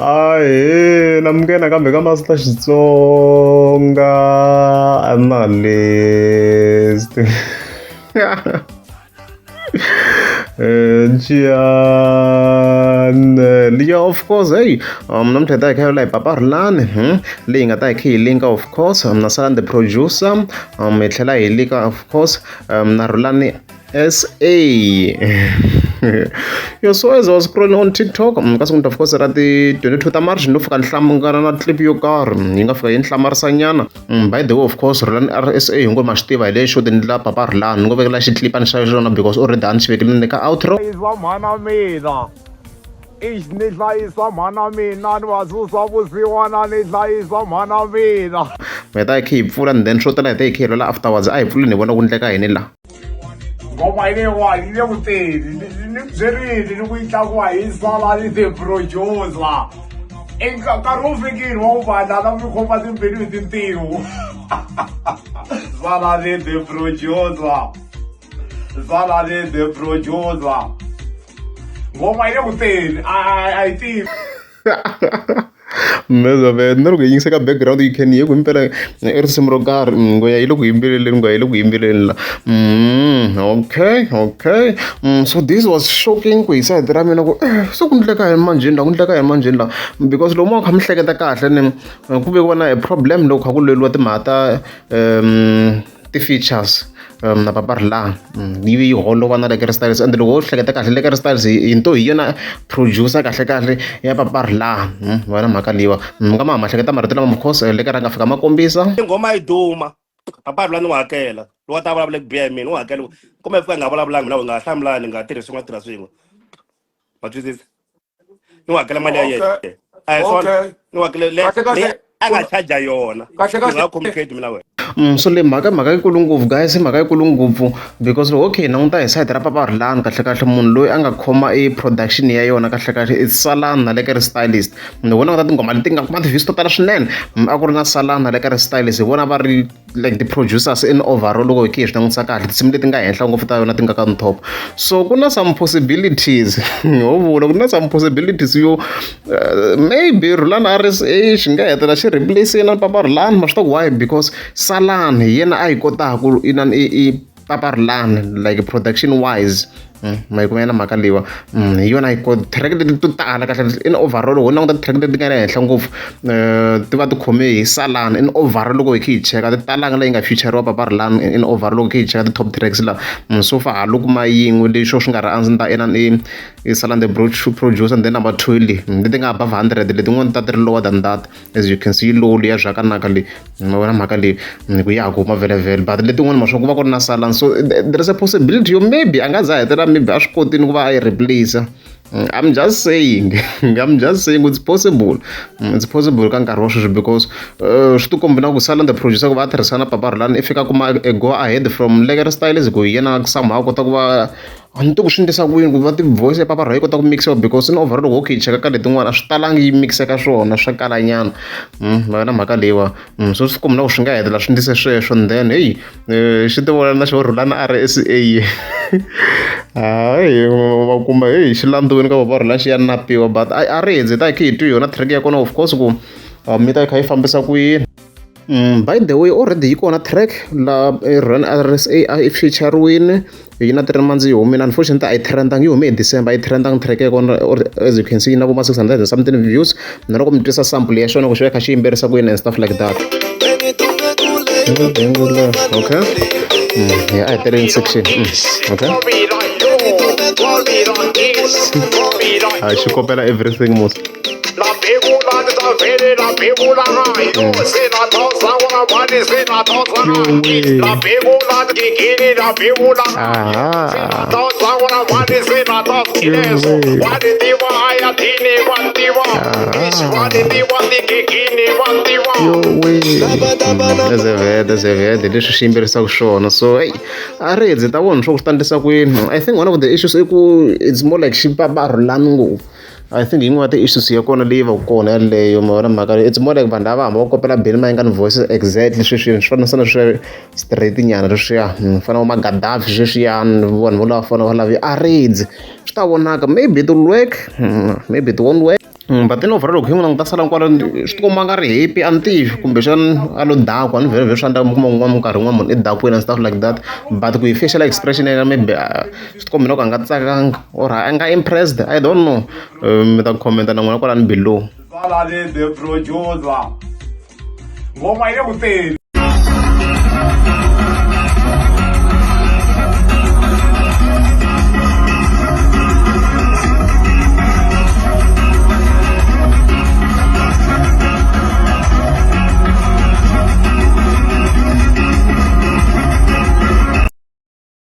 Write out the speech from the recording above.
Ahee, namukela kambe ka Master Xitsonga. I'm not list. Yeah, of course, hey. Namthe ta kha la Papa Rlan, leyi nga ta hi hi linka of course. Na Salan the producer, hi tlhela hi linka of course. Na Rulani SA. Yo, so as I was scrolling on TikTok, kasi of course ra ti 22 ta March no fika nhlamuka na clip yo karhi yi nga fika yi nhlamarisa nyana. By the way, of course, Rlan RSA hi ngo ma swi tiva hi le show ni la Papa Rlan ni ngo vekela xitlipani xa xona because already a ni xi vekile ni ka outro. Mhana mina ni hlayisa mhana mina ni va susa vusiwana ni hlayisa mhana mina. Mi ta hi kha hi pfula and then swo tala hi ta hi kha hi rhwela afterwards a hi pfuli ni vona ku endleka yini la. Ngoma leyiwani yi le ku teni ni byerile ni ku yi tlakuwa hi Salani the producer. Nkarhi wu fikile wa ku vanhu mi khoma timbilu hi tintiho. Salani the producer. Salani the producer. Ngoma yi le ku teni a yi tivi. Mezove ni ri ku yi yingiseka background yi khe ni ye ku impela i risimu ro karhi ngoya yi le ku yimbeleleni ngoya yi le ku yimbeleleni la. Okay. So this was shocking ku hi side ra mina ku se ku endleka yini manjeni la ku endleka yini manjeni la because lomu a kha mi hleketa kahle ni ku vekiwa na problem loko kha ku lweliwa timhaka ta ti-features na Papa Rlan yi holova na Lekere Styles and loko wo hleketa kahle Lekere Styles hi nto hi yona producer kahle ya Papa Rlan vana mhaka liwa mi nga ma hleketa marito lama of course Lekere a nga fika ma kombisa ngoma yi duma Papa Rlan u hakela loko ta vulavula ku biha hi mina u hakela kumbe fika nga vulavulangi na nga hlamulani nga tirhi swin'we tirha swin'we ma twisisa ni u hakela mali ya yena a hi swona ni u hakela leyi a nga charge yona ni nga communicate mina wena. So le mhaka yikulu ngopfu guys mhaka yikulu ngopfu because okay languta hi side ra Papa Rlan kahle munhu loyi a nga khoma production ya yona kahle i Salani na Lekere Stylist ni vona nga tingoma leti nga kuma ti-views to tala swinene a ku ri na Salani na Lekere Stylist hi vona va ri like the producers in overall loko hi khe hi swi langutisa kahle tinsimu leti nga henhla ngopfu ta yona ti nga ka top so ku na some possibilities ho vula ku na some possibilities yo maybe Rlan RSA xi nga hetela xi replace na Papa Rlan ma swi tiva why because Salani yena a hi kotaku i Papa Rlan like production wise ma yi kumela mhaka liwa hi yona hi ko track leti to tala kahle in overall ho languta track leti nga le henhla ngopfu ti va ti khome hi Salani in overall loko hi kha hi cheka ti talanga leyi nga feature wa Papa Rlan in overall loko hi kha hi cheka ti top tracks la so far haloko ma yin'we lexo swi nga ri a ndzi ta ena i Salani the producer and then number 2 leti nga above 100 letin'wana ta ti ri lower than that as you can see low leya zvakanaka leyi ma vona mhaka leyi ku ya huma vele but letin'wana ma swa ku va ku ri na Salani so there is a possibility yo maybe a nga za hetela maybe a swi kotini ku va a yi replace. I'm just saying it's possible ka nkarhi wa sweswi because swi ti kombina ku Salani the producer ku va tirhisana Papa Rlan i fika kuma go ahead from Lekere Styles ku yena somehow kota ku va a ni tiku swi endlisa ku yini ku va ti-voice ya Papa Rlan yi kota ku mixiwa because in overall loko hi cheka ka letin'wana a swi talangi yi mixeka swona swa kalanyana va na mhaka leyiwa so swi kombina ku swi nga hetelela swi endlise sweswo and then heyi xi ti vona na xo Rlan RSA hayi va kuma heyi xi landziwini ka Papa Rlan xi ya napiwa but a ri hedze ta hi kha hi twi yona track ya kona of course ku mi ta yi kha yi fambisa ku yini. By the way already yi kona track la Rlan RSA a featureweni yi na 3 months yi humile unfortunately a yi trendanga yi hume hi December a yi trendanga track ya kona as you can see na vo ma 600 and something views na loko mi twisa sample ya xona ku xi va kha xi yimbelisa ku yini and stuff like that. Okay yeah I tell in section okay xi kopela everything most La bebula da vele la bebula rayo sena tosa wana bani sena tosa la bebula gigini la bebula sena tosa wana bani sena tosa kileso wadi diwa aya dini wandiwa wadi diwa gigini wandiwa ezevede leswi xi yimberisaka swona so hey a ri hedze ta vona swa ku swi ta endlisa ku yini I think one of the issues i ku it's more like xi Papa Rlan ngopfu I think yin'wana ti-issues ya kona leyi va kona yaleyo ma vona mhaka it's more like vanhu lava hamba va kopela beni ma yingani voices exactly sweswiya swi fanisa na swi straight nyana leswiya fana va maGaddafi sweswiyani vanhu vo lava fana va lavi a ridzi swi ta vonaka maybe it will work maybe it won't work but then overall loko hi n'wi languta sala kwala swi tikomba nga ri happy a ni tivi kumbexani a lo dakwa ni vhele swi endla mi kuma un'wana minkarhi yin'wana munhu i dakwini and stuff like that, but ku hi facial expression ya yena maybe swi tikomba loko a nga tsakanga or a nga impressed, I don't know. Mi ta comment na n'wina kwalani below. The producer ngoma ile kuteni